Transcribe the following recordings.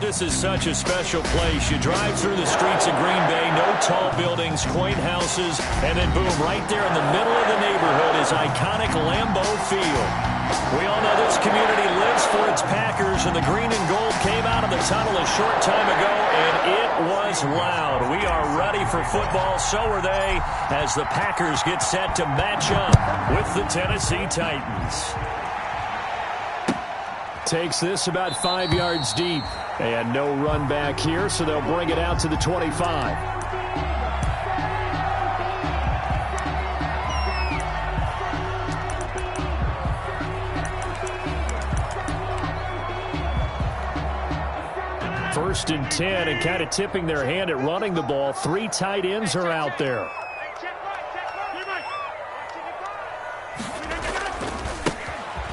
this is such a special place. You drive through the streets of Green Bay, no tall buildings, quaint houses, and then boom, right there in the middle of the neighborhood is iconic Lambeau Field. We all know this community lives for its Packers, and the green and gold came out of the tunnel a short time ago, and it was loud. We are ready for football, so are they, as the Packers get set to match up with the Tennessee Titans. Takes this about 5 yards deep. And no run back here, so they'll bring it out to the 25. First and 10, and kind of tipping their hand at running the ball. 3 tight ends are out there.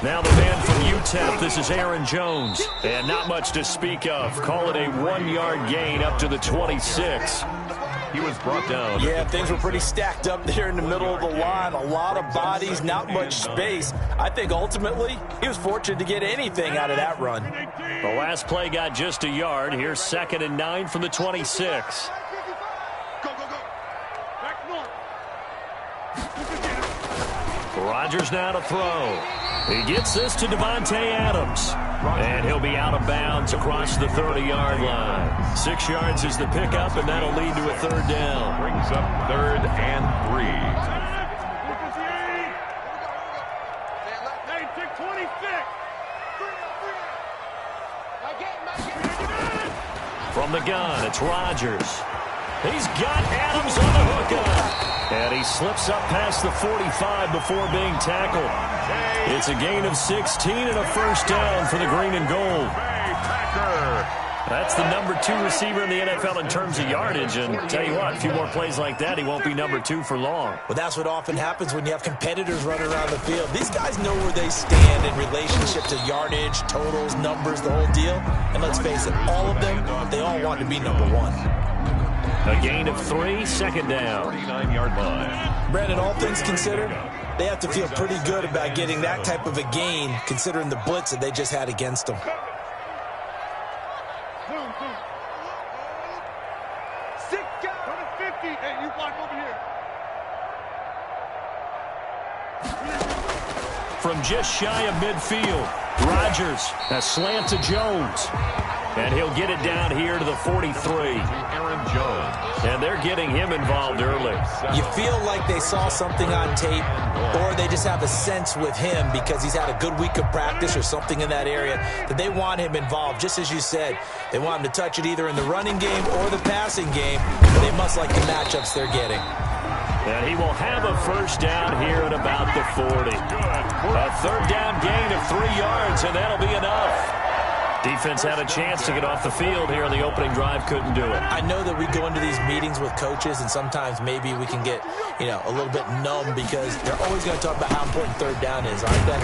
Now the man from UTEP, this is Aaron Jones. And not much to speak of. Call it a 1-yard gain up to the 26. He was brought down. Yeah, things were pretty stacked up there in the middle of the line. A lot of bodies, not much space. I think ultimately he was fortunate to get anything out of that run. The last play got just a yard. Here's 2nd and 9 from the 26. Rodgers now to throw. He gets this to Devontae Adams. And he'll be out of bounds across the 30-yard line. 6 yards is the pickup, and that'll lead to a 3rd down. Brings up 3rd and 3. From the gun, it's Rodgers. He's got Adams on the hookup. And he slips up past the 45 before being tackled. It's a gain of 16 and a 1st down for the green and gold. That's the number 2 receiver in the NFL in terms of yardage. And tell you what, a few more plays like that, he won't be number 2 for long. Well, that's what often happens when you have competitors running around the field. These guys know where they stand in relationship to yardage, totals, numbers, the whole deal. And let's face it, all of them, they all want to be number 1. A gain of 3, 2nd down. 39-yard line. Brandon, all things considered, they have to feel pretty good about getting that type of a gain, considering the blitz that they just had against them. From just shy of midfield, Rodgers has slant to Jones. And he'll get it down here to the 43. Aaron Jones. And they're getting him involved early. You feel like they saw something on tape, or they just have a sense with him because he's had a good week of practice or something in that area that they want him involved. Just as you said, they want him to touch it either in the running game or the passing game, but they must like the matchups they're getting. And he will have a 1st down here at about the 40. A 3rd down gain of 3 yards, and that'll be enough. Defense had a chance to get off the field here on the opening drive, couldn't do it. I know that we go into these meetings with coaches, and sometimes maybe we can get, a little bit numb because they're always going to talk about how important 3rd down is, aren't they?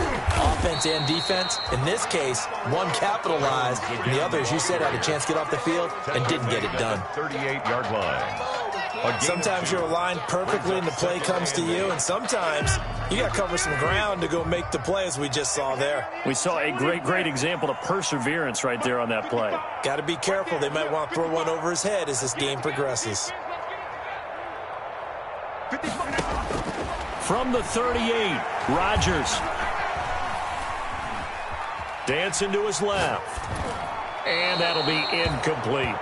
Offense and defense. In this case, one capitalized, and the other, as you said, had a chance to get off the field and didn't get it done. 38-yard line. Sometimes you're aligned perfectly and the play comes to you, and sometimes you got to cover some ground to go make the play, as we just saw there. We saw a great example of perseverance right there on that play. Got to be careful. They might want to throw one over his head as this game progresses. From the 38, Rodgers. Dancing to his left. And that'll be incomplete.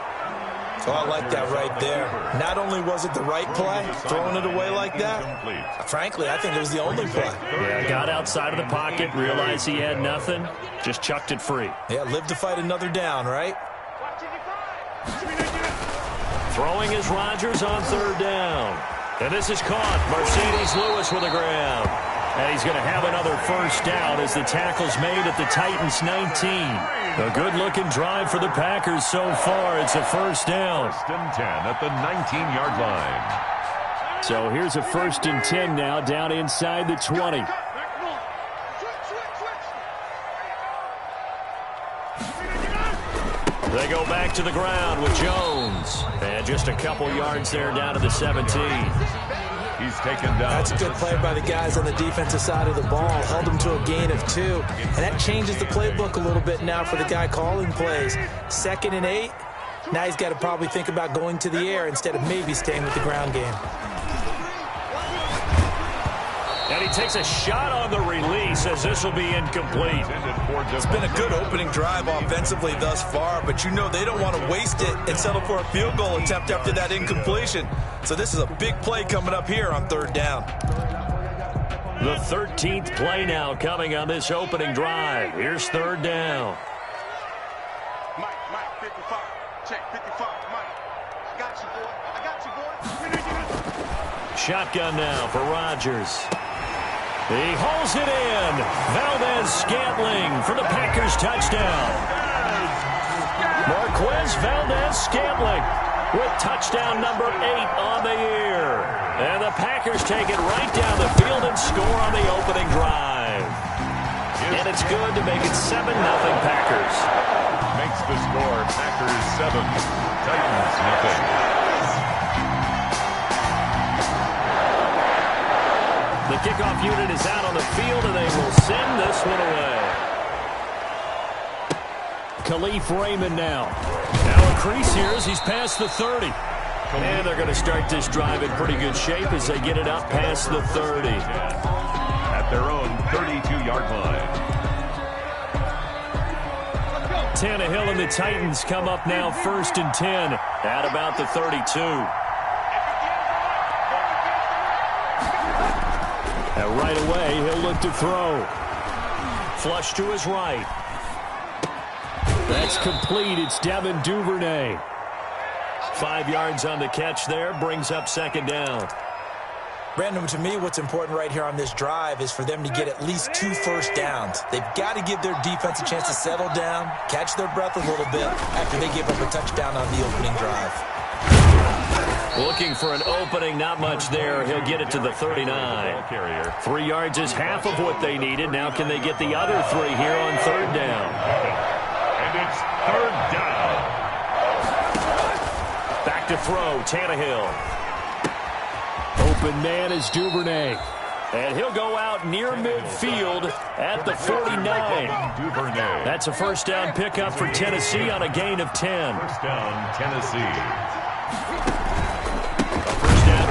Oh, I like that right there. Not only was it the right play, throwing it away like that, frankly, I think it was the only play. Yeah, got outside of the pocket, realized he had nothing, just chucked it free. Yeah, live to fight another down, right? Throwing is Rodgers on 3rd down. And this is caught. Mercedes Lewis with a grab. And he's going to have another 1st down as the tackle's made at the Titans' 19. A good-looking drive for the Packers so far. It's a 1st down. 1st and 10 at the 19-yard line. So here's a 1st and 10 now down inside the 20. They go back to the ground with Jones. And just a couple yards there down to the 17. He's taken down. That's a good play by the guys on the defensive side of the ball. Held them to a gain of 2. And that changes the playbook a little bit now for the guy calling plays. 2nd and 8. Now he's got to probably think about going to the air instead of maybe staying with the ground game. And he takes a shot on the release as this will be incomplete. It's been a good opening drive offensively thus far, but you know they don't want to waste it and settle for a field goal attempt after that incompletion. So this is a big play coming up here on 3rd down. The 13th play now coming on this opening drive. Here's 3rd down. Mike, 55. Check, 55, Mike. I got you, boy. I got you, boy. Shotgun now for Rodgers. He hauls it in. Valdez-Scantling for the Packers touchdown. Marquez Valdez-Scantling with touchdown number 8 on the year. And the Packers take it right down the field and score on the opening drive. And it's good to make it 7-0 Packers. Makes the score Packers 7, Titans nothing. The kickoff unit is out on the field, and they will send this one away. Khalif Raymond now. Now a crease here as he's past the 30. And they're going to start this drive in pretty good shape as they get it up past the 30. At their own 32-yard line. Tannehill and the Titans come up now 1st and 10 at about the 32. And right away, he'll look to throw. Flush to his right. That's complete. It's Devin Duvernay. 5 yards on the catch there. Brings up 2nd down. Brandon, to me, what's important right here on this drive is for them to get at least 2 first downs. They've got to give their defense a chance to settle down, catch their breath a little bit after they give up a touchdown on the opening drive. Looking for an opening, not much there. He'll get it to the 39. 3 yards is half of what they needed. Now can they get the other 3 here on 3rd down? And it's 3rd down. Back to throw, Tannehill. Open man is Duvernay. And he'll go out near midfield at the 49. Duvernay. That's a first down pickup for Tennessee on a gain of 10. First down, Tennessee.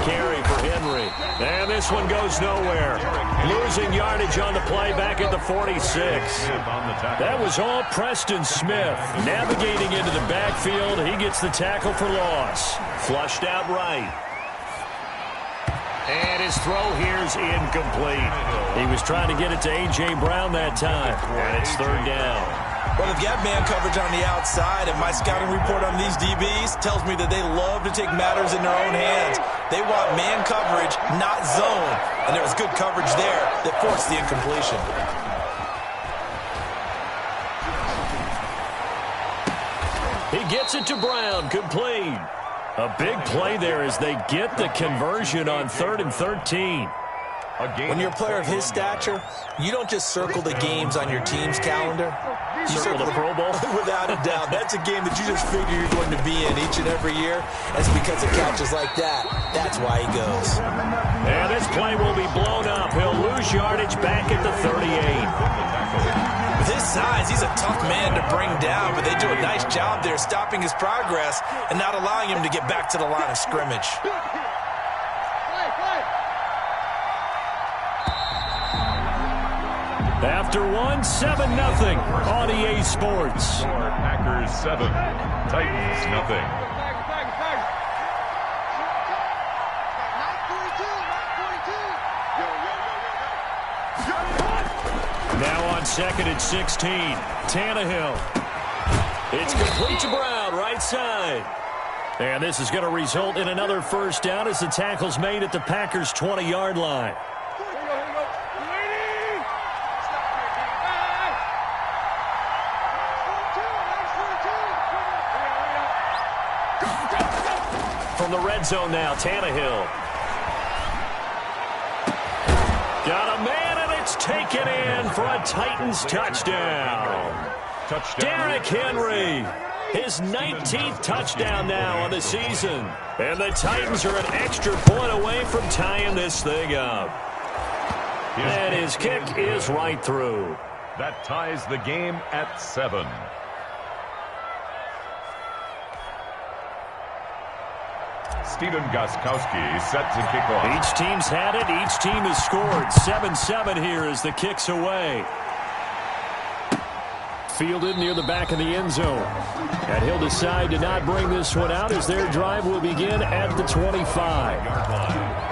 Carry for Henry. And this one goes nowhere. Losing yardage on the play back at the 46. That was all Preston Smith. Navigating into the backfield. He gets the tackle for loss. Flushed out right. And his throw here's incomplete. He was trying to get it to A.J. Brown that time. And it's 3rd down. Well, they've got man coverage on the outside, and my scouting report on these DBs tells me that they love to take matters in their own hands. They want man coverage, not zone. And there was good coverage there that forced the incompletion. He gets it to Brown, complete. A big play there as they get the conversion on 3rd and 13. When you're a player of his stature, you don't just circle the games on your team's calendar. You circle the Pro Bowl? Without a doubt. That's a game that you just figure you're going to be in each and every year. That's because of catches like that. That's why he goes. And this play will be blown up. He'll lose yardage back at the 38. With his size, he's a tough man to bring down, but they do a nice job there stopping his progress and not allowing him to get back to the line of scrimmage. After 7-0 on EA Sports. Packers 7, Titans nothing. Now on 2nd and 16, Tannehill. It's complete to Brown, right side. And this is going to result in another first down as the tackle's made at the Packers' 20-yard line. From the red zone now, Tannehill. Got a man, and it's taken in for a Titans touchdown. Derrick Henry His 19th touchdown now on the season. And the Titans are an extra point away from tying this thing up. And his kick is right through. That ties the game at 7. Steven Gostkowski set to kick off. Each team's had it. Each team has scored. 7-7 here as the kick's away. Fielded near the back of the end zone. And he'll decide to not bring this one out as their drive will begin at the 25-yard line.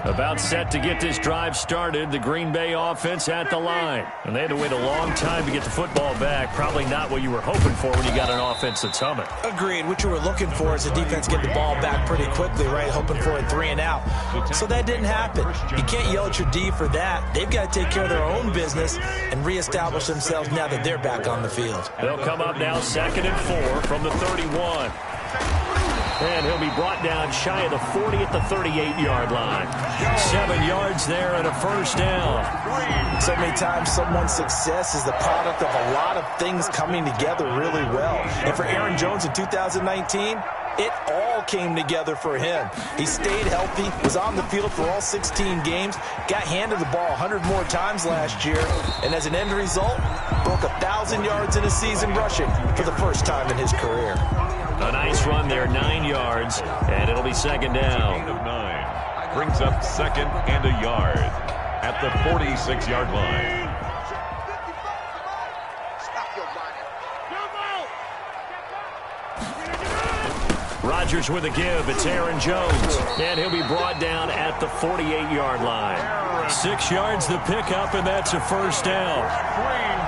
About set to get this drive started, the Green Bay offense at the line. And they had to wait a long time to get the football back. Probably not what you were hoping for when you got an offense that's humming. Agreed. What you were looking for is the defense get the ball back pretty quickly, right? Hoping for a 3-and-out. So that didn't happen. You can't yell at your D for that. They've got to take care of their own business and reestablish themselves now that they're back on the field. They'll come up now 2nd and 4 from the 31. And he'll be brought down shy of the 40 at the 38-yard line. 7 yards there and a first down. So many times someone's success is the product of a lot of things coming together really well. And for Aaron Jones in 2019, it all came together for him. He stayed healthy, was on the field for all 16 games, got handed the ball 100 more times last year, and as an end result, broke 1,000 yards in a season rushing for the first time in his career. A nice run there, 9 yards, and it'll be 2nd down. Gain of 9 brings up 2nd and a yard at the 46-yard line. Rodgers with a give. It's Aaron Jones, and he'll be brought down at the 48-yard line. 6 yards the pickup, and that's a first down.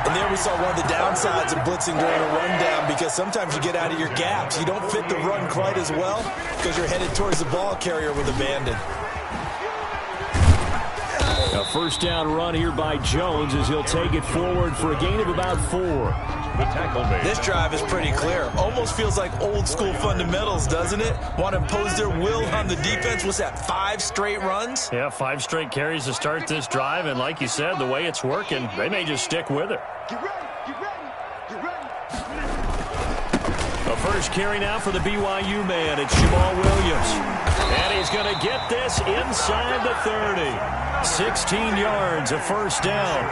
And there we saw one of the downsides of blitzing during a rundown, because sometimes you get out of your gaps. You don't fit the run quite as well because you're headed towards the ball carrier with abandon. A first down run here by Jones as he'll take it forward for a gain of about 4. The tackle made. This drive is pretty clear. Almost feels like old school fundamentals, doesn't it? Want to impose their will on the defense. What's that, 5 straight runs? Yeah, 5 straight carries to start this drive, and like you said, the way it's working, they may just stick with it. Get ready, get ready, get ready. A first carry now for the BYU man. It's Jamal Williams. And he's going to get this inside the 30. 16 yards, a first down.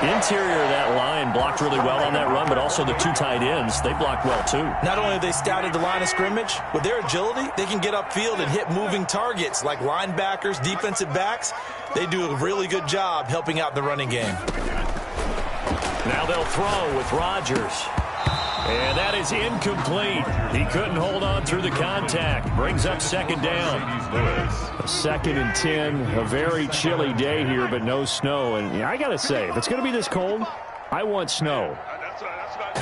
Interior of that line blocked really well on that run, but also the 2 tight ends, they blocked well too. Not only have they scouted the line of scrimmage, with their agility, they can get upfield and hit moving targets like linebackers, defensive backs. They do a really good job helping out the running game. Now they'll throw with Rodgers. And that is incomplete. He couldn't hold on through the contact. Brings up 2nd down. A 2nd and 10. A very chilly day here, but no snow. And I got to say, if it's going to be this cold, I want snow.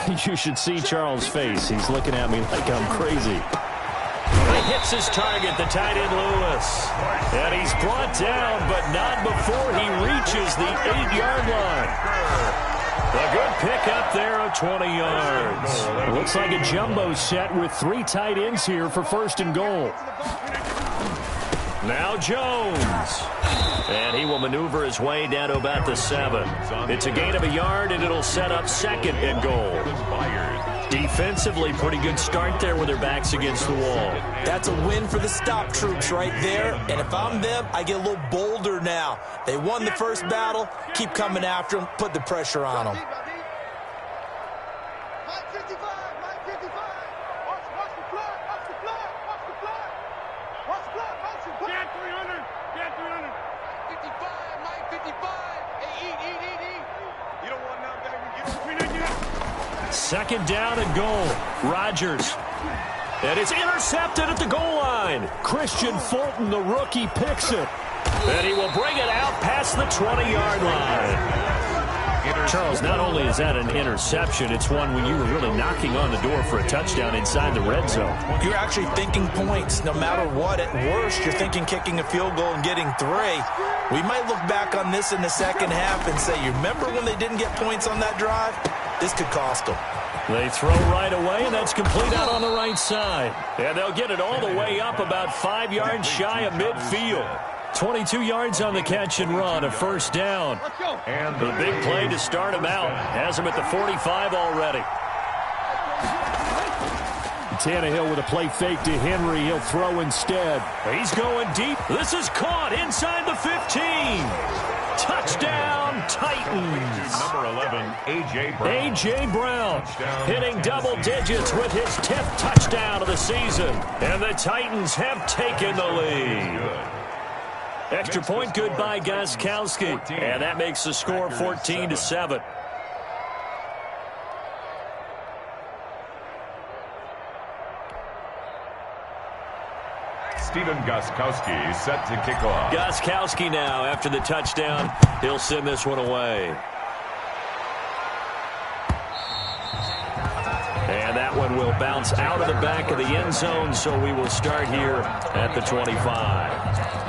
You should see Charles' face. He's looking at me like I'm crazy. He hits his target, the tight end Lewis. And he's brought down, but not before he reaches the 8-yard line. A good pickup there of 20 yards. It looks like a jumbo set with 3 tight ends here for 1st and goal. Now Jones. And he will maneuver his way down to about the 7. It's a gain of a yard, and it'll set up 2nd and goal. Defensively, pretty good start there with their backs against the wall. That's a win for the stop troops right there. And if I'm them, I get a little bolder now. They won the first battle. Keep coming after them. Put the pressure on them. Mike 55, Mike 55. Watch the blood, watch the blood, watch the blood. Watch the blood, watch the blood. Get 300, get 300. 55, Mike 55. Hey, eat. You don't want none, baby. Get 300. 2nd down and goal. Rodgers. And it's intercepted at the goal line. Christian Fulton, the rookie, picks it. And he will bring it out past the 20-yard line. Charles, not only is that an interception, it's one when you were really knocking on the door for a touchdown inside the red zone. You're actually thinking points no matter what. At worst, you're thinking kicking a field goal and getting 3. We might look back on this in the second half and say, you remember when they didn't get points on that drive? This could cost them. They throw right away, and that's complete out on the right side. And they'll get it all the way up about 5 yards shy of midfield. 22 yards on the catch and run, a first down. And The big play to start him out. Has him at the 45 already. Tannehill with a play fake to Henry. He'll throw instead. He's going deep. This is caught inside the 15. Touchdown, Titans. number 11, A.J. Brown. A.J. Brown hitting double digits with his 10th touchdown of the season. And the Titans have taken the lead. Extra point good by Gostkowski. And that makes the score 14-7. Stephen Gostkowski set to kick off. Gostkowski now after the touchdown. He'll send this one away. And that one will bounce out of the back of the end zone, so we will start here at the 25.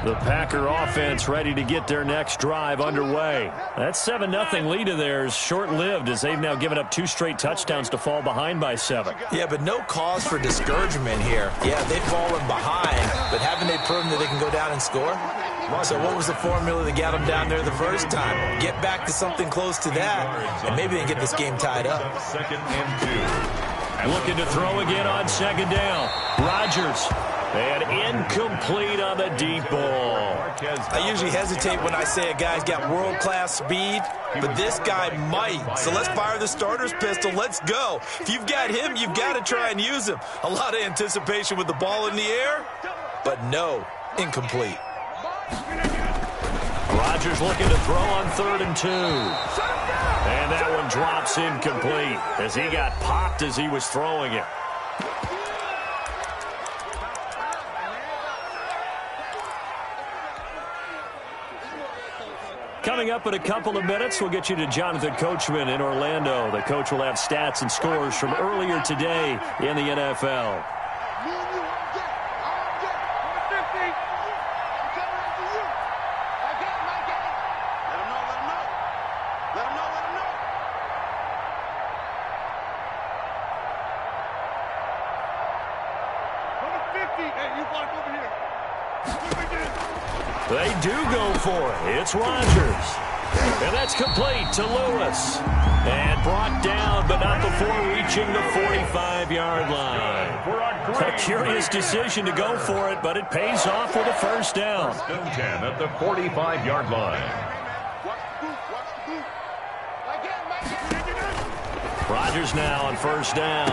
The Packer offense ready to get their next drive underway. That 7-0 lead of theirs short-lived as they've now given up 2 straight touchdowns to fall behind by 7. Yeah, but no cause for discouragement here. Yeah, they've fallen behind, but haven't they proven that they can go down and score? So what was the formula that got them down there the first time? Get back to something close to that, and maybe they can get this game tied up. 2nd and 2. Looking to throw again on 2nd down. Rodgers. And incomplete on the deep ball. I usually hesitate when I say a guy's got world-class speed, but this guy might. So let's fire the starter's pistol. Let's go. If you've got him, you've got to try and use him. A lot of anticipation with the ball in the air, but no, incomplete. Rodgers looking to throw on 3rd and 2. And that one drops incomplete as he got popped as he was throwing it. Coming up in a couple of minutes, we'll get you to Jonathan Coachman in Orlando. The coach will have stats and scores from earlier today in the NFL. They do go for it. It's Rodgers. And that's complete to Lewis. And brought down, but not before reaching the 45-yard line. A curious decision to go for it, but it pays off with a first down. 10 at the 45-yard line. Rodgers now on first down.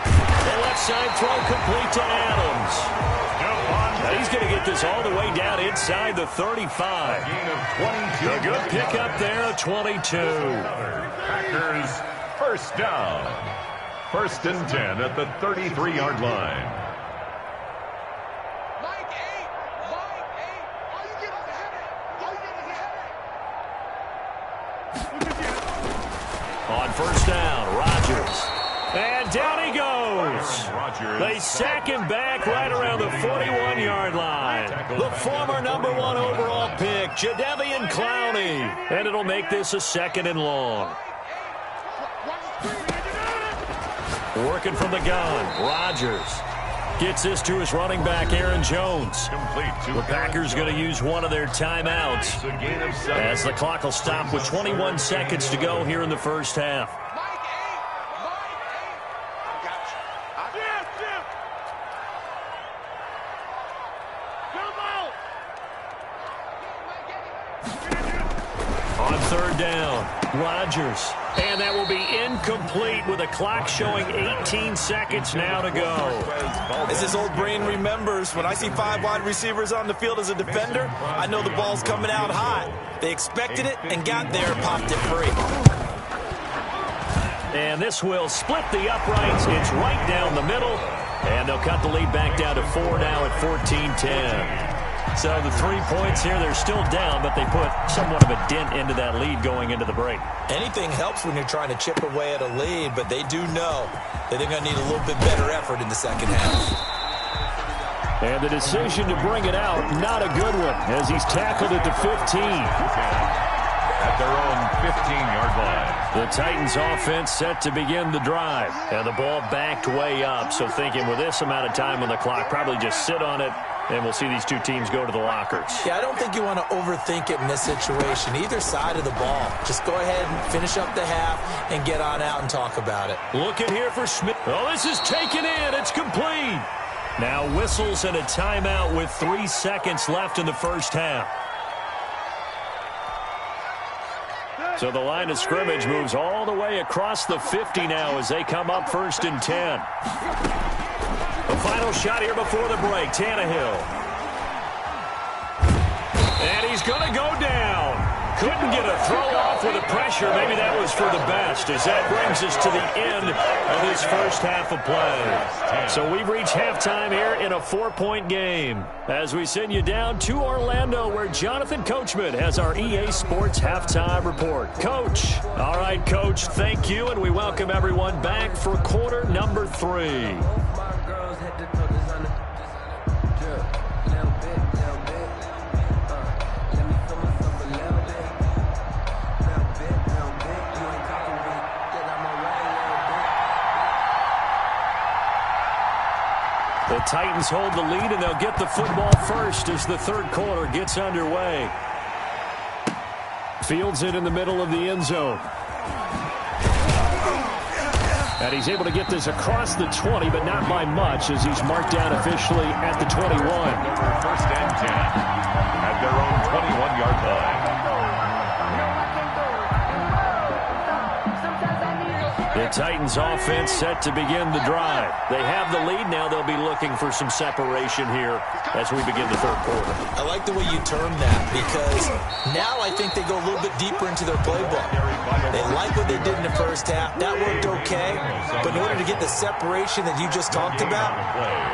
The left side throw complete to Adams. Now he's going to get this all the way down inside the 35. A good pickup there at 22. Packers first down. 1st and 10 at the 33-yard line. On first down, Rodgers. And down he goes. They sack him back right around the 41-yard line. The former number 1 overall pick, Jadeveon Clowney. And it'll make this a 2nd and long. Working from the gun, Rodgers. Gets this to his running back, Aaron Jones. The Packers going to use one of their timeouts as the clock will stop with 21 seconds to go here in the first half. On 3rd down, Rodgers. And that will be incomplete with a clock showing 18 seconds now to go. As his old brain remembers, when I see 5 wide receivers on the field as a defender, I know the ball's coming out hot. They expected it and got there and popped it free. And this will split the uprights. It's right down the middle. And they'll cut the lead back down to 4 now at 14-10. So the 3 points here, they're still down, but they put somewhat of a dent into that lead going into the break. Anything helps when you're trying to chip away at a lead, but they do know that they're going to need a little bit better effort in the second half. And the decision to bring it out, not a good one, as he's tackled at the 15. At their own 15-yard line. The Titans offense set to begin the drive. And the ball backed way up. So thinking with this amount of time on the clock, probably just sit on it, and we'll see these two teams go to the lockers. Yeah, I don't think you want to overthink it in this situation. Either side of the ball. Just go ahead and finish up the half and get on out and talk about it. Looking here for Smith. Oh, this is taken in. It's complete. Now whistles and a timeout with 3 seconds left in the first half. So the line of scrimmage moves all the way across the 50 now as they come up 1st and 10. The final shot here before the break, Tannehill. And he's going to go down. Couldn't get a throw off with the pressure. Maybe that was for the best as that brings us to the end of this first half of play. So we've reached halftime here in a 4-point game as we send you down to Orlando where Jonathan Coachman has our EA Sports halftime report. Coach. All right, Coach, thank you, and we welcome everyone back for quarter number 3. The Titans hold the lead, and they'll get the football first as the third quarter gets underway. Fields it in the middle of the end zone. And he's able to get this across the 20, but not by much as he's marked down officially at the 21. 1st and 10 at their own 21-yard line. The Titans offense set to begin the drive. They have the lead. Now they'll be looking for some separation here as we begin the third quarter. I like the way you termed that because now I think they go a little bit deeper into their playbook. They like what they did in the first half. That worked okay. But in order to get the separation that you just talked about,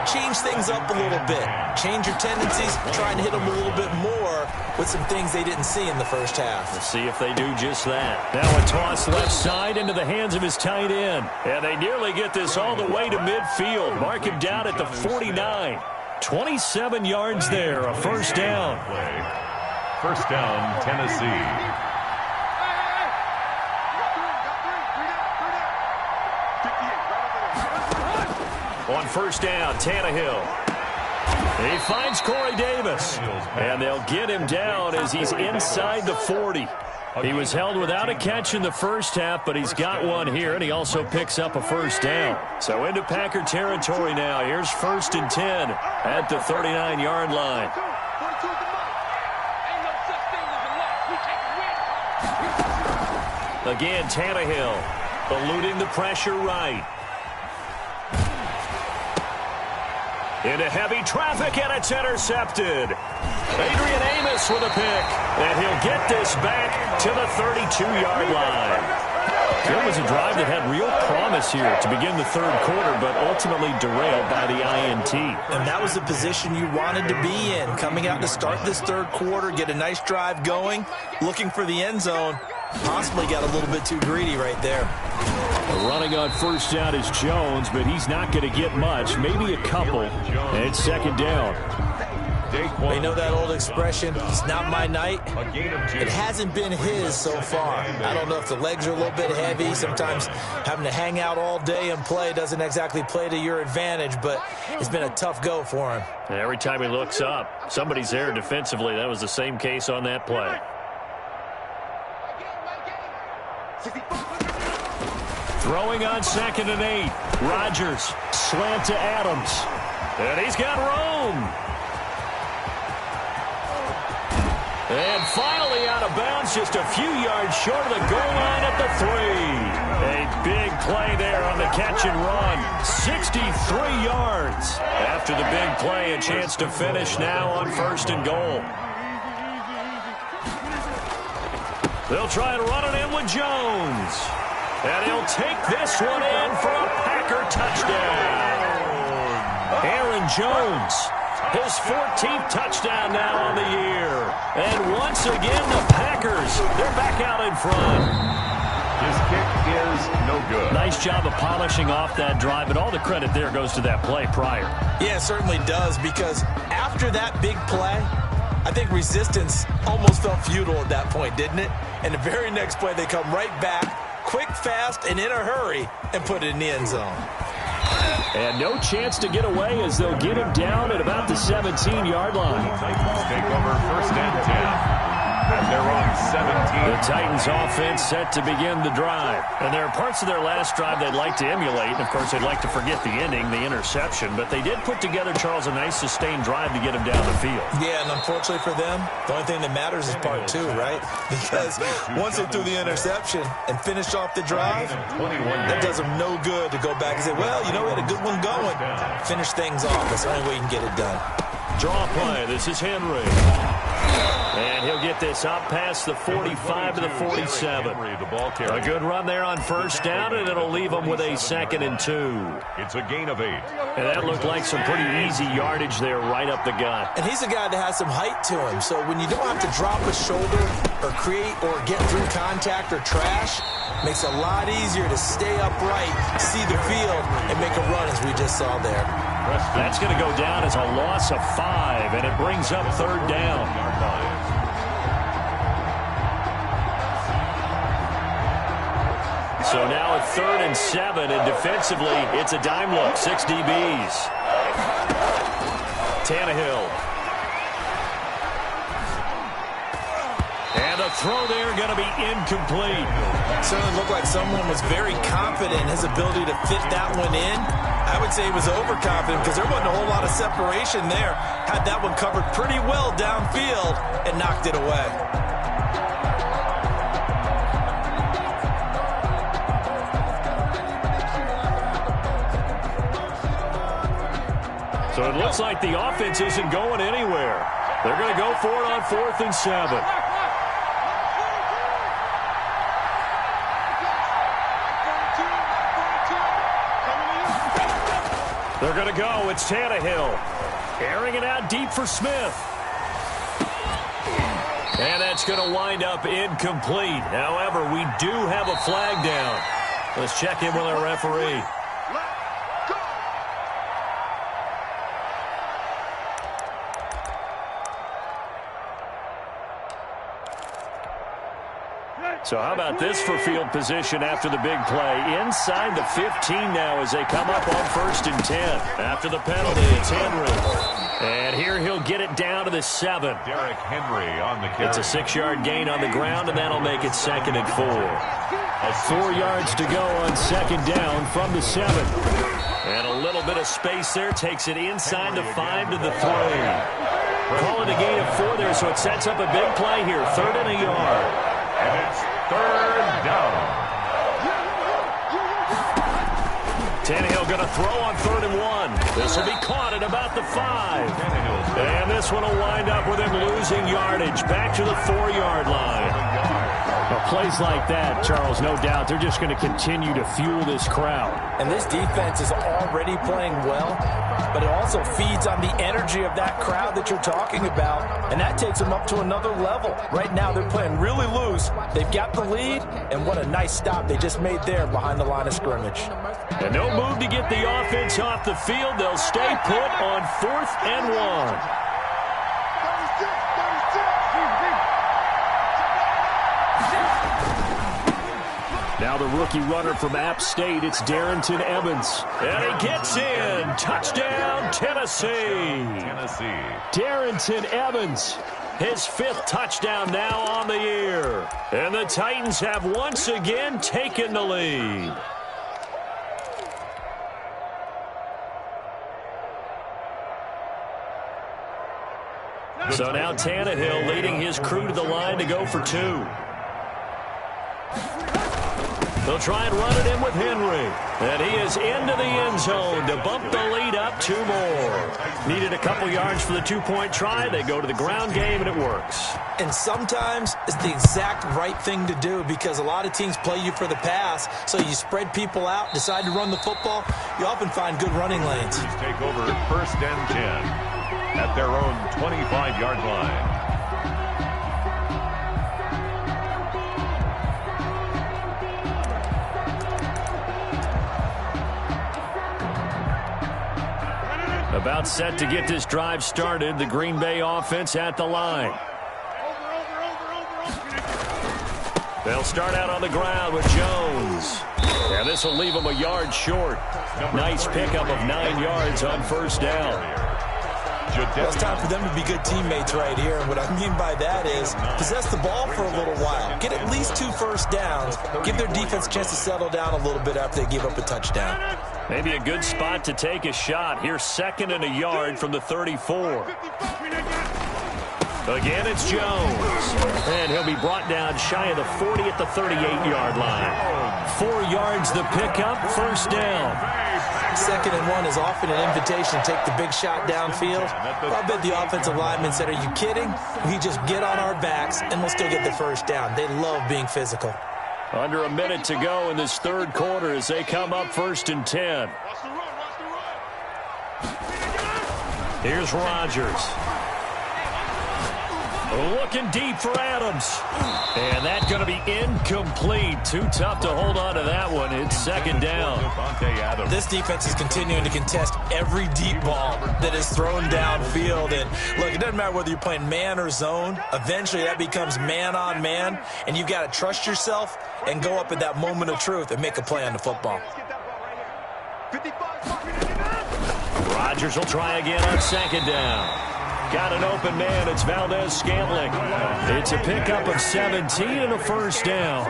change things up a little bit. Change your tendencies, try and hit them a little bit more with some things they didn't see in the first half. We'll see if they do just that. Now a toss left side into the hands of his tight end. And they nearly get this all the way to midfield. Mark him down at the 49. 27 yards there, a first down. 1st down, Tennessee. On 1st down, Tannehill. He finds Corey Davis. And they'll get him down as he's inside the 40. He was held without a catch in the first half, but he's got one here, and he also picks up a first down. So into Packer territory now. Here's 1st and 10 at the 39-yard line. Again, Tannehill eluding the pressure right. Into heavy traffic, and it's intercepted. Adrian Amos with a pick, and he'll get this back to the 32-yard line. It was a drive that had real promise here to begin the third quarter, but ultimately derailed by the INT. And that was the position you wanted to be in, coming out to start this third quarter, get a nice drive going, looking for the end zone. Possibly got a little bit too greedy right there. Running on 1st down is Jones, but he's not going to get much, maybe a couple. And it's 2nd down. We know that old expression, it's not my night. It hasn't been his so far. I don't know if the legs are a little bit heavy. Sometimes having to hang out all day and play doesn't exactly play to your advantage, but it's been a tough go for him. And every time he looks up, somebody's there defensively. That was the same case on that play. Throwing on 2nd and 8. Rodgers, slant to Adams. And he's got Rome. And finally out of bounds, just a few yards short of the goal line at the 3. A big play there on the catch and run. 63 yards. After the big play, a chance to finish now on 1st and goal. They'll try and run it in with Jones. And he'll take this one in for a Packer touchdown. Aaron Jones, his 14th touchdown now on the year. And once again, the Packers, they're back out in front. His kick is no good. Nice job of polishing off that drive, but all the credit there goes to that play prior. Yeah, it certainly does, because after that big play, I think resistance almost felt futile at that point, didn't it? And the very next play, they come right back, quick, fast, and in a hurry and put it in the end zone. And no chance to get away as they'll get him down at about the 17-yard line. Titans take over 1st and 10. And they're on 17. The Titans offense set to begin the drive. And there are parts of their last drive they'd like to emulate. And, of course, they'd like to forget the ending, the interception. But they did put together, Charles, a nice sustained drive to get him down the field. Yeah, and unfortunately for them, the only thing that matters is part 2, right? Because once they threw the interception and finished off the drive, that does them no good to go back and say, well, you know, we had a good one going. Finish things off. That's the only way you can get it done. Draw play. This is Henry. And he'll get this up past the 45 to the 47. A good run there on 1st down, and it'll leave them with a 2nd and 2. It's a gain of 8. And that looked like some pretty easy yardage there right up the gut. And he's a guy that has some height to him. So when you don't have to drop a shoulder or create or get through contact or trash, makes it a lot easier to stay upright, see the field, and make a run as we just saw there. That's going to go down as a loss of 5, and it brings up 3rd down. So now it's 3rd and 7, and defensively, it's a dime look. 6 DBs. Tannehill. And the throw there going to be incomplete. Certainly looked like someone was very confident in his ability to fit that one in. I would say he was overconfident because there wasn't a whole lot of separation there. Had that one covered pretty well downfield and knocked it away. So it looks like the offense isn't going anywhere. They're going to go for it on 4th and 7. They're going to go. It's Tannehill. Airing it out deep for Smith. And that's going to wind up incomplete. However, we do have a flag down. Let's check in with our referee. So how about this for field position after the big play? Inside the 15 now as they come up on 1st and 10. After the penalty, it's Henry. And here he'll get it down to the 7. Derrick Henry on the carry. It's a 6-yard gain on the ground, and that'll make it 2nd and 4. 4 yards to go on 2nd down from the 7. And a little bit of space there takes it inside the 5 to the 3. Call it a gain of 4 there, so it sets up a big play here. 3rd and a yard. And it's 3rd down. Tannehill going to throw on 3rd and 1. This will be caught at about the 5. And this one will wind up with him losing yardage back to the 4-yard line. Well, plays like that, Charles, no doubt, they're just going to continue to fuel this crowd. And this defense is already playing well, but it also feeds on the energy of that crowd that you're talking about, and that takes them up to another level. Right now, they're playing really loose. They've got the lead, and what a nice stop they just made there behind the line of scrimmage. And no move to get the offense off the field. They'll stay put on 4th and 1. Now the rookie runner from App State, it's Darrington Evans. And he gets in. Touchdown, Tennessee. Darrington Evans, his 5th touchdown now on the year. And the Titans have once again taken the lead. So now Tannehill leading his crew to the line to go for 2. They'll try and run it in with Henry. And he is into the end zone to bump the lead up 2 more. Needed a couple yards for the 2-point try. They go to the ground game, and it works. And sometimes it's the exact right thing to do because a lot of teams play you for the pass. So you spread people out, decide to run the football. You often find good running lanes. Take over 1st and 10 at their own 25-yard line. About set to get this drive started. The Green Bay offense at the line. They'll start out on the ground with Jones. And this will leave him a yard short. Nice pickup of 9 yards on first down. Well, it's time for them to be good teammates right here. And what I mean by that is possess the ball for a little while. Get at least 2 first downs. Give their defense a chance to settle down a little bit after they give up a touchdown. Maybe a good spot to take a shot. Here's 2nd and a yard from the 34. Again, it's Jones. And he'll be brought down shy of the 40 at the 38-yard line. 4 yards the pickup, first down. 2nd and 1 is often an invitation to take the big shot downfield. I bet the offensive lineman said, are you kidding? We just get on our backs and we'll still get the first down. They love being physical. Under a minute to go in this third quarter as they come up 1st and 10. Here's Rodgers. Looking deep for Adams. And that's going to be incomplete. Too tough to hold on to that one. It's 2nd down. This defense is continuing to contest every deep ball that is thrown downfield. And look, it doesn't matter whether you're playing man or zone. Eventually that becomes man on man. And you've got to trust yourself and go up at that moment of truth and make a play on the football. Rodgers will try again on 2nd down. Got an open man. It's Valdez-Scantling. It's a pickup of 17 and a first down.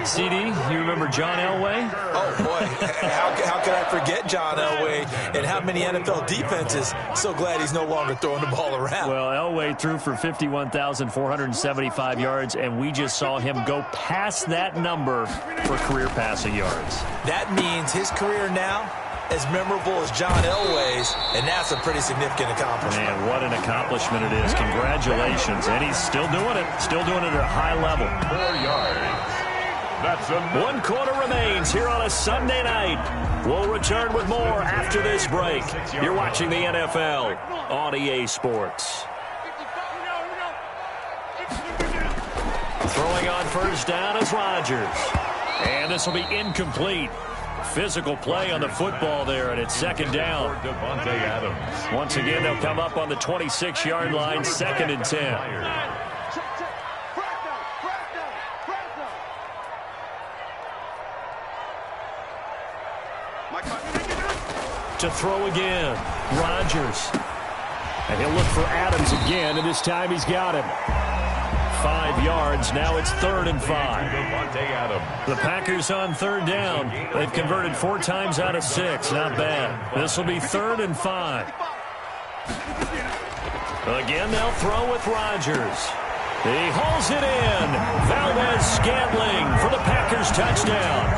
CD, you remember John Elway? Oh, boy. How could I forget John Elway and how many NFL defenses? So glad he's no longer throwing the ball around. Well, Elway threw for 51,475 yards, and we just saw him go past that number for career passing yards. That means his career now as memorable as John Elway's, and that's a pretty significant accomplishment. Man, what an accomplishment it is. Congratulations. And he's still doing it. Still doing it at a high level. 4 yards. That's enough. 1 quarter remains here on a Sunday night. We'll return with more after this break. You're watching the NFL on EA Sports. Throwing on first down is Rodgers. And this will be incomplete. Physical play on the football there, and it's 2nd down. Once again, they'll come up on the 26-yard line, 2nd and 10. To throw again, Rodgers. And he'll look for Adams again, and this time he's got him. 5 yards. Now it's 3rd and 5. The Packers on 3rd down. They've converted 4 times out of 6. Not bad. This will be 3rd and 5. Again, they'll throw with Rodgers. He hauls it in. Valdez-Scantling for the Packers touchdown.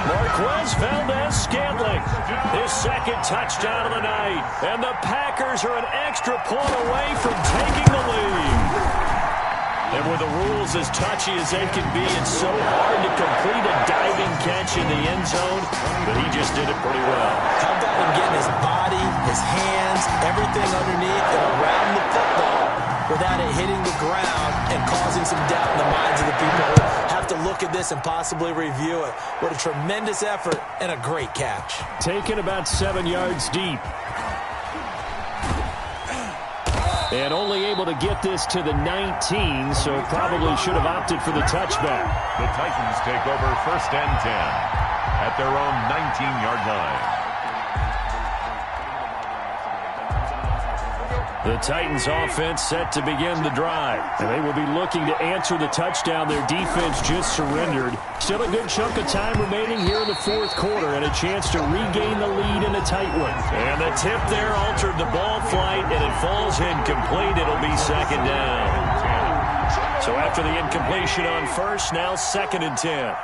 Marquez Valdez-Scantling, his 2nd touchdown of the night. And the Packers are an extra point away from taking the lead. And with the rules as touchy as they can be, it's so hard to complete a diving catch in the end zone, but he just did it pretty well. How about him getting his body, his hands, everything underneath and around the football without it hitting the ground and causing some doubt in the minds of the people who have to look at this and possibly review it. What a tremendous effort and a great catch. Taken about 7 yards deep. And only able to get this to the 19, so probably should have opted for the touchback. The Titans take over 1st and 10 at their own 19-yard line. The Titans offense set to begin the drive. And they will be looking to answer the touchdown their defense just surrendered. Still a good chunk of time remaining here in the 4th quarter and a chance to regain the lead in a tight one. And the tip there altered the ball flight, and it falls incomplete. It'll be 2nd down. So after the incompletion on first, now 2nd and 10.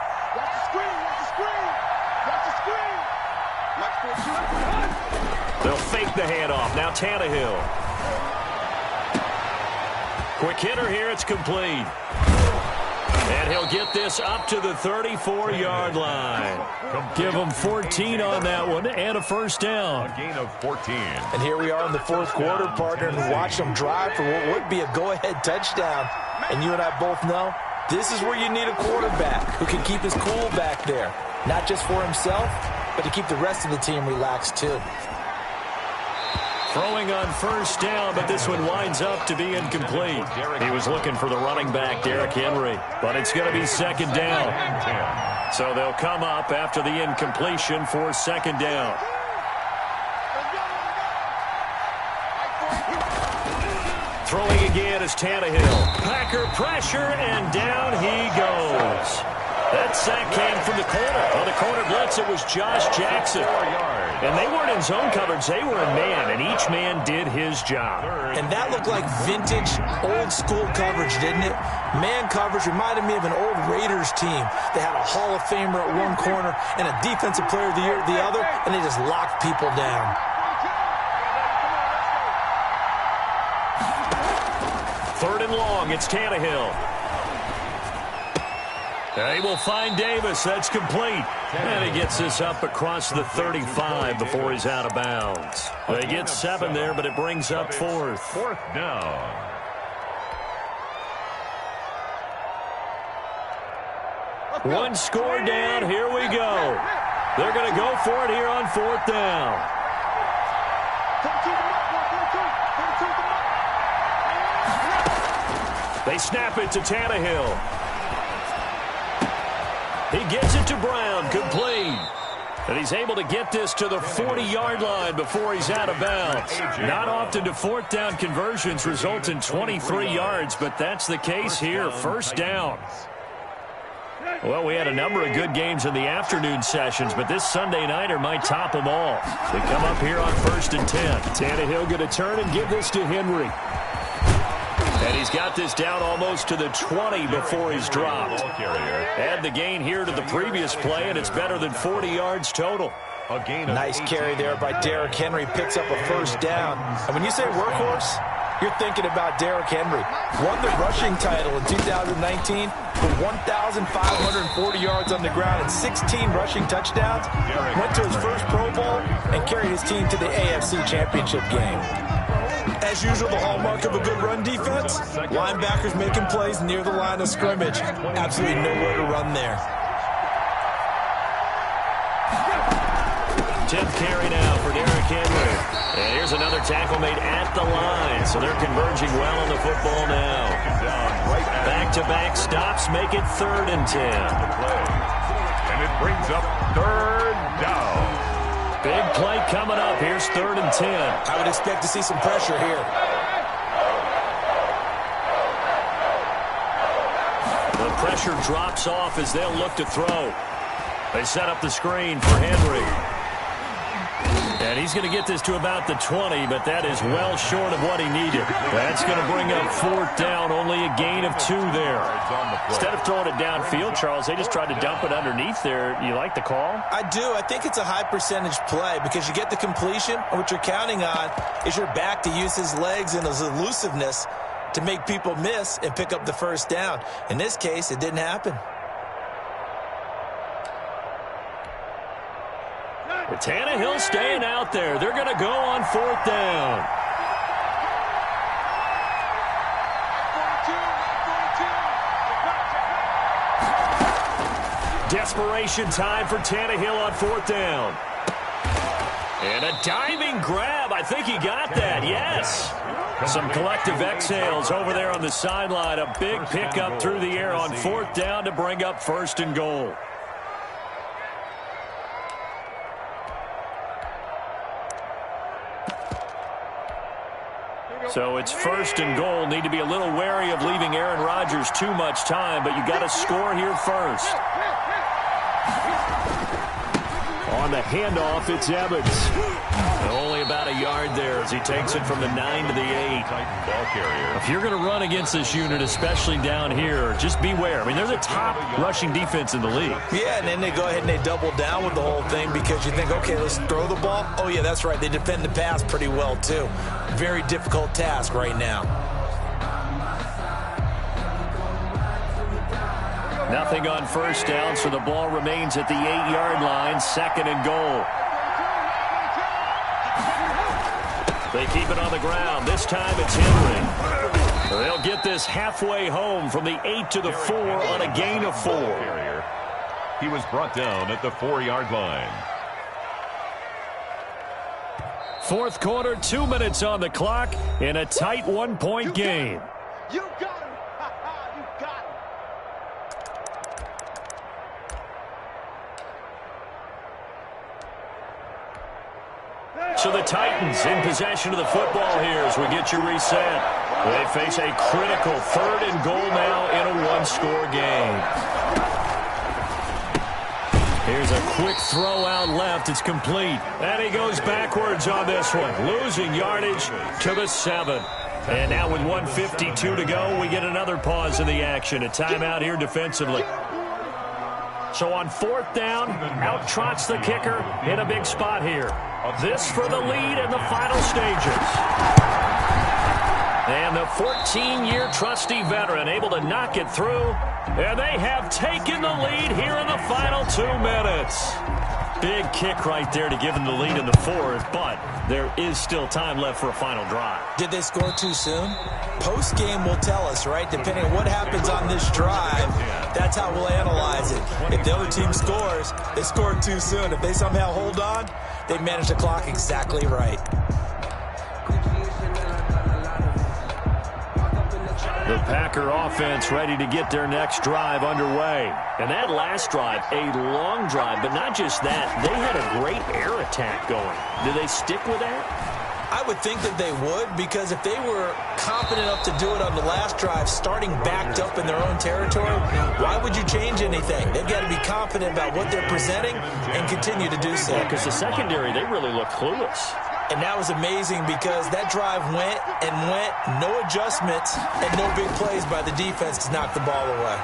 They'll fake the handoff. Now Tannehill. Quick hitter here, it's complete. And he'll get this up to the 34-yard line. Give him 14 on that one and a first down. A gain of 14. And here we are in the 4th quarter, partner, and watch them drive for what would be a go-ahead touchdown. And you and I both know this is where you need a quarterback who can keep his cool back there. Not just for himself, but to keep the rest of the team relaxed too. Throwing on first down, but this one winds up to be incomplete. He was looking for the running back, Derrick Henry, but it's going to be second down. So they'll come up after the incompletion for second down. Throwing again is Tannehill. Packer pressure, and down he goes. That sack came from the corner. On the corner blitz, it was Josh Jackson. And they weren't in zone coverage. They were in man, and each man did his job. And that looked like vintage, old-school coverage, didn't it? Man coverage reminded me of an old Raiders team. They had a Hall of Famer at one corner and a Defensive Player of the Year at the other, and they just locked people down. Third and long, it's Tannehill. They will find Davis. That's complete. And he gets this up across the 35 before he's out of bounds. They get 7 there, but it brings up fourth. Fourth down. One score down. Here we go. They're going to go for it here on fourth down. They snap it to Tannehill. He gets it to Brown, complete. And he's able to get this to the 40-yard line before he's out of bounds. Not often do fourth down conversions result in 23 yards, but that's the case here. First down. Well, we had a number of good games in the afternoon sessions, but this Sunday nighter might top them all. They come up here on 1st and 10. Tannehill going to turn and give this to Henry. And he's got this down almost to the 20 before he's dropped. Add the gain here to the previous play, and it's better than 40 yards total. Nice carry there by Derrick Henry. Picks up a first down. And when you say workhorse, you're thinking about Derrick Henry. Won the rushing title in 2019 with 1,540 yards on the ground and 16 rushing touchdowns. Went to his first Pro Bowl and carried his team to the AFC Championship game. As usual, the hallmark of a good run defense, linebackers making plays near the line of scrimmage. Absolutely nowhere to run there. 10th carry now for Derrick Henry. And here's another tackle made at the line, so they're converging well on the football now. Back-to-back stops make it 3rd and 10. And it brings up 3rd down. Big play coming up. Here's 3rd and 10. I would expect to see some pressure here. The pressure drops off as they'll look to throw. They set up the screen for Henry. And he's going to get this to about the 20, but that is well short of what he needed. That's going to bring up 4th down, only a gain of 2 there. Instead of throwing it downfield, Charles, they just tried to dump it underneath there. You like the call? I do. I think it's a high percentage play because you get the completion, and what you're counting on is your back to use his legs and his elusiveness to make people miss and pick up the first down. In this case, it didn't happen. Tannehill staying out there. They're going to go on 4th down. Desperation time for Tannehill on 4th down. And a diving grab. I think he got that. Yes. Some collective exhales over there on the sideline. A big pickup through the air on 4th down to bring up 1st and goal. So it's 1st and goal. Need to be a little wary of leaving Aaron Rodgers too much time, but you got to score here first. On the handoff, it's Evans. Only about a yard there as he takes it from the 9 to the 8. If you're going to run against this unit, especially down here, just beware. I mean, they're the top rushing defense in the league. Yeah, and then they go ahead and they double down with the whole thing because you think, okay, let's throw the ball. Oh, yeah, that's right. They defend the pass pretty well, too. Very difficult task right now. Nothing on first down, so the ball remains at the 8-yard line. 2nd and goal. They keep it on the ground. This time it's Henry. They'll get this halfway home from the 8 to the 4 on a gain of 4. He was brought down at the 4-yard line. Fourth quarter, 2 minutes on the clock in a tight one-point game. You got him. You got him. So the Titans in possession of the football here as we get you reset. They face a critical 3rd and goal now in a one-score game. Here's a quick throw out left. It's complete. And he goes backwards on this one, losing yardage to the 7. And now with 1:52 to go, we get another pause in the action. A timeout here defensively. So on 4th down, out trots the kicker in a big spot here. This for the lead in the final stages. And the 14-year trusty veteran able to knock it through. And they have taken the lead here in the final 2 minutes. Big kick right there to give them the lead in the 4th, but there is still time left for a final drive. Did they score too soon? Post-game will tell us, right? Depending on what happens on this drive, that's how we'll analyze it. If the other team scores, they scored too soon. If they somehow hold on, they manage the clock exactly right. The Packer offense ready to get their next drive underway. And that last drive, a long drive, but not just that. They had a great air attack going. Do they stick with that? I would think that they would, because if they were confident enough to do it on the last drive, starting backed up in their own territory, why would you change anything? They've got to be confident about what they're presenting and continue to do so. Because the secondary, they really look clueless. And that was amazing because that drive went and went, no adjustments, and no big plays by the defense to knock the ball away.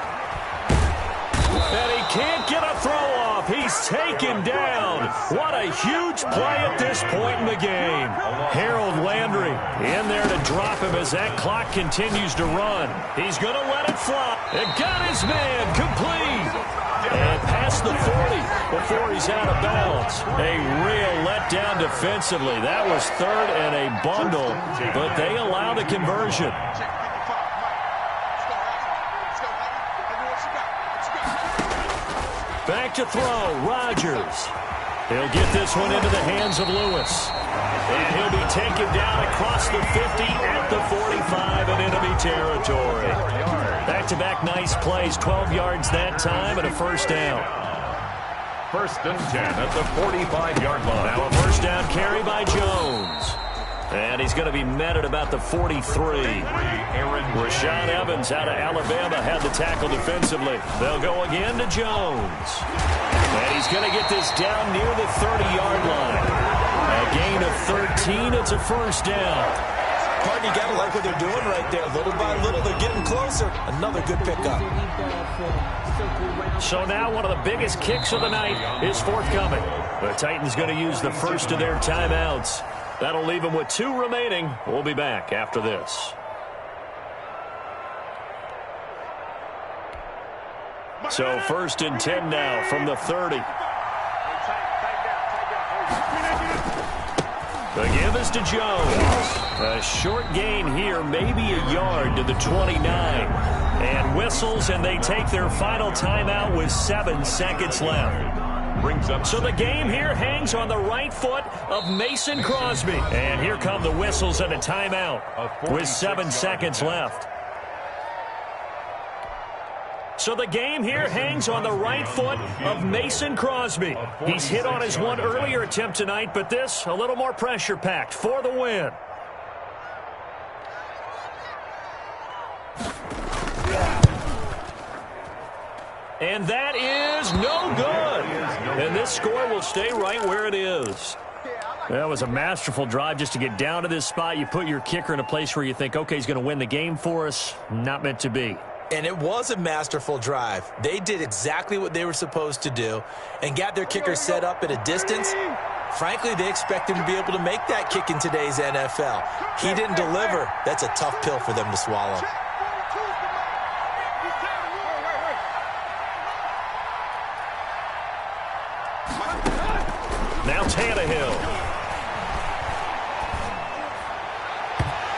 And he can't get a throw off. He's taken down. What a huge play at this point in the game. Harold Landry in there to drop him as that clock continues to run. He's going to let it fly. And got his man complete. And past the 40 before he's out of bounds. A real letdown defensively. That was 3rd and a bundle, but they allow the conversion. Back to throw, Rodgers. He'll get this one into the hands of Lewis. And he'll be taken down across the 50 at the 45 in enemy territory. Back-to-back nice plays, 12 yards that time and a first down. 1st and 10 at the 45-yard line. Now a first down carry by Jones. And he's going to be met at about the 43. Rashaan Evans out of Alabama had the tackle defensively. They'll go again to Jones. And he's going to get this down near the 30-yard line. A gain of 13. It's a first down. Pardon, you got to like what they're doing right there. Little by little, they're getting closer. Another good pickup. So now one of the biggest kicks of the night is forthcoming. The Titans going to use the first of their timeouts. That'll leave them with 2 remaining. We'll be back after this. So 1st and 10 now from the 30. The give is to Jones. A short gain here, maybe a yard to the 29. And whistles, and they take their final timeout with 7 seconds left. So the game here hangs on the right foot of Mason Crosby. And here come the whistles and a timeout with 7 seconds left. So the game here hangs on the right foot of Mason Crosby. He's hit on his one earlier attempt tonight, but this a little more pressure-packed for the win. And that is no good. And this score will stay right where it is. That was a masterful drive just to get down to this spot. You put your kicker in a place where you think, okay, he's going to win the game for us. Not meant to be. And it was a masterful drive. They did exactly what they were supposed to do and got their kicker set up at a distance. Frankly, they expect him to be able to make that kick in today's NFL. He didn't deliver. That's a tough pill for them to swallow. Now Tannehill.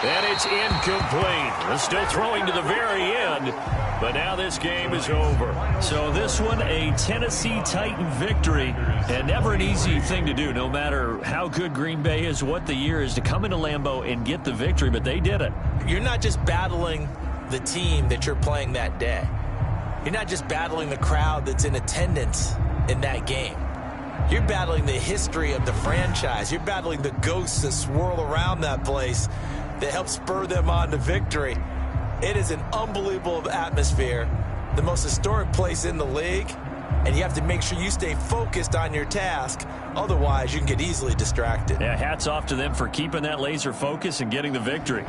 And it's incomplete. They're still throwing to the very end, but now this game is over. So this one, a Tennessee Titan victory, and never an easy thing to do, no matter how good Green Bay is, what the year is, to come into Lambeau and get the victory, but they did it. You're not just battling the team that you're playing that day. You're not just battling the crowd that's in attendance in that game. You're battling the history of the franchise. You're battling the ghosts that swirl around that place that help spur them on to victory. It is an unbelievable atmosphere, the most historic place in the league, and you have to make sure you stay focused on your task. Otherwise, you can get easily distracted. Yeah, hats off to them for keeping that laser focus and getting the victory.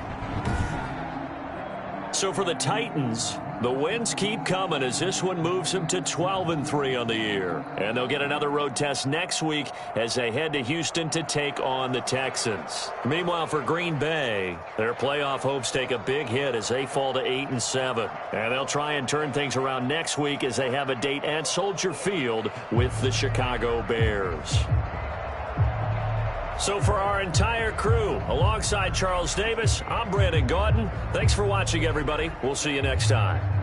So for the Titans, the wins keep coming as this one moves them to 12-3 on the year. And they'll get another road test next week as they head to Houston to take on the Texans. Meanwhile, for Green Bay, their playoff hopes take a big hit as they fall to 8-7. And they'll try and turn things around next week as they have a date at Soldier Field with the Chicago Bears. So for our entire crew, alongside Charles Davis, I'm Brandon Gaudin. Thanks for watching, everybody. We'll see you next time.